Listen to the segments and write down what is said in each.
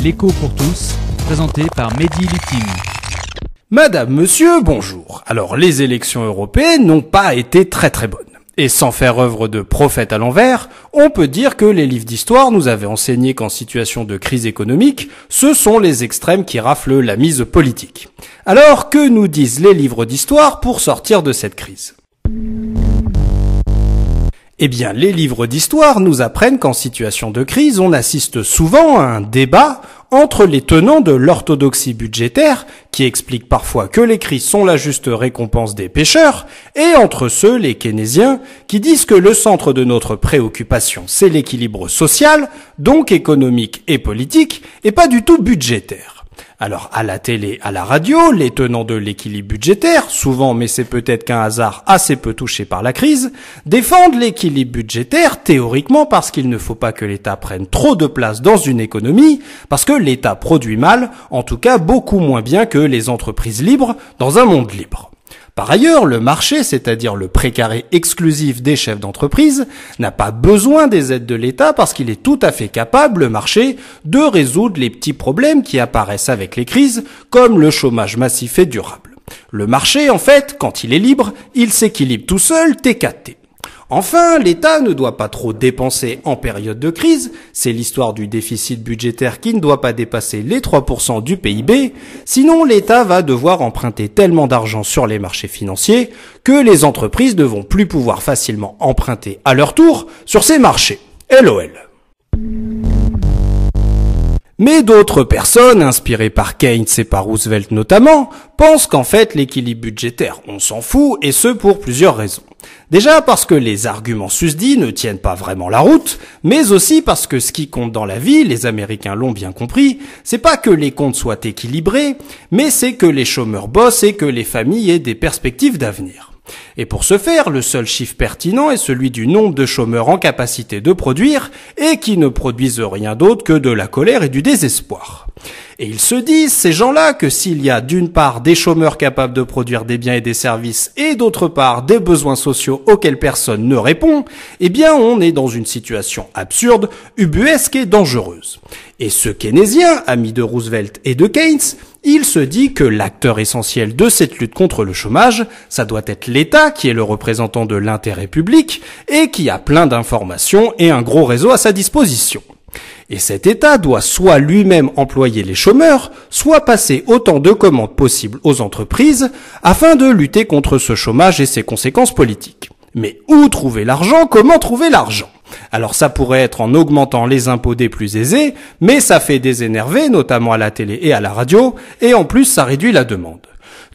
L'écho pour tous, présenté par Mehdi Lutim. Madame, monsieur, bonjour. Alors, les élections européennes n'ont pas été très bonnes. Et sans faire œuvre de prophète à l'envers, on peut dire que les livres d'histoire nous avaient enseigné qu'en situation de crise économique, ce sont les extrêmes qui raflent la mise politique. Alors, que nous disent les livres d'histoire pour sortir de cette crise ? Eh bien, les livres d'histoire nous apprennent qu'en situation de crise, on assiste souvent à un débat entre les tenants de l'orthodoxie budgétaire, qui explique parfois que les crises sont la juste récompense des pécheurs, et entre ceux, les keynésiens, qui disent que le centre de notre préoccupation, c'est l'équilibre social, donc économique et politique, et pas du tout budgétaire. Alors, à la télé, à la radio, les tenants de l'équilibre budgétaire, souvent, mais c'est peut-être qu'un hasard assez peu touché par la crise, défendent l'équilibre budgétaire théoriquement parce qu'il ne faut pas que l'État prenne trop de place dans une économie, parce que l'État produit mal, en tout cas beaucoup moins bien que les entreprises libres dans un monde libre. Par ailleurs, le marché, c'est-à-dire le précaré exclusif des chefs d'entreprise, n'a pas besoin des aides de l'État parce qu'il est tout à fait capable, le marché, de résoudre les petits problèmes qui apparaissent avec les crises, comme le chômage massif et durable. Le marché, en fait, quand il est libre, il s'équilibre tout seul, T4T. Enfin, l'État ne doit pas trop dépenser en période de crise, c'est l'histoire du déficit budgétaire qui ne doit pas dépasser les 3% du PIB, sinon l'État va devoir emprunter tellement d'argent sur les marchés financiers que les entreprises ne vont plus pouvoir facilement emprunter à leur tour sur ces marchés. LOL. Mais d'autres personnes, inspirées par Keynes et par Roosevelt notamment, pensent qu'en fait l'équilibre budgétaire, on s'en fout, et ce pour plusieurs raisons. Déjà parce que les arguments susdits ne tiennent pas vraiment la route, mais aussi parce que ce qui compte dans la vie, les Américains l'ont bien compris, c'est pas que les comptes soient équilibrés, mais c'est que les chômeurs bossent et que les familles aient des perspectives d'avenir. Et pour ce faire, le seul chiffre pertinent est celui du nombre de chômeurs en capacité de produire et qui ne produisent rien d'autre que de la colère et du désespoir. Et ils se disent, ces gens-là, que s'il y a d'une part des chômeurs capables de produire des biens et des services et d'autre part des besoins sociaux auxquels personne ne répond, eh bien on est dans une situation absurde, ubuesque et dangereuse. Et ce keynésien, ami de Roosevelt et de Keynes, il se dit que l'acteur essentiel de cette lutte contre le chômage, ça doit être l'État qui est le représentant de l'intérêt public et qui a plein d'informations et un gros réseau à sa disposition. Et cet État doit soit lui-même employer les chômeurs, soit passer autant de commandes possibles aux entreprises afin de lutter contre ce chômage et ses conséquences politiques. Mais où trouver l'argent ? Comment trouver l'argent ? Alors ça pourrait être en augmentant les impôts des plus aisés, mais ça fait des énervés, notamment à la télé et à la radio, et en plus ça réduit la demande.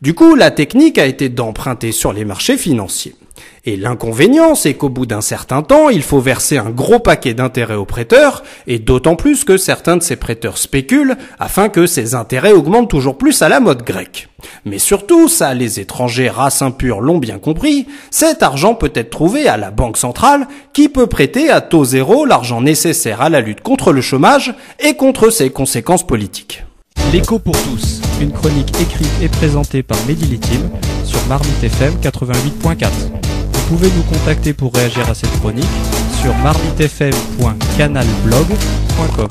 Du coup, la technique a été d'emprunter sur les marchés financiers. Et l'inconvénient, c'est qu'au bout d'un certain temps, il faut verser un gros paquet d'intérêts aux prêteurs, et d'autant plus que certains de ces prêteurs spéculent afin que ces intérêts augmentent toujours plus à la mode grecque. Mais surtout, ça, les étrangers race impure l'ont bien compris, cet argent peut être trouvé à la Banque centrale qui peut prêter à taux zéro l'argent nécessaire à la lutte contre le chômage et contre ses conséquences politiques. L'écho pour tous, une chronique écrite et présentée par Mehdi Lutim sur Marmite FM 88.4. Vous pouvez nous contacter pour réagir à cette chronique sur marmitefm.canalblog.com.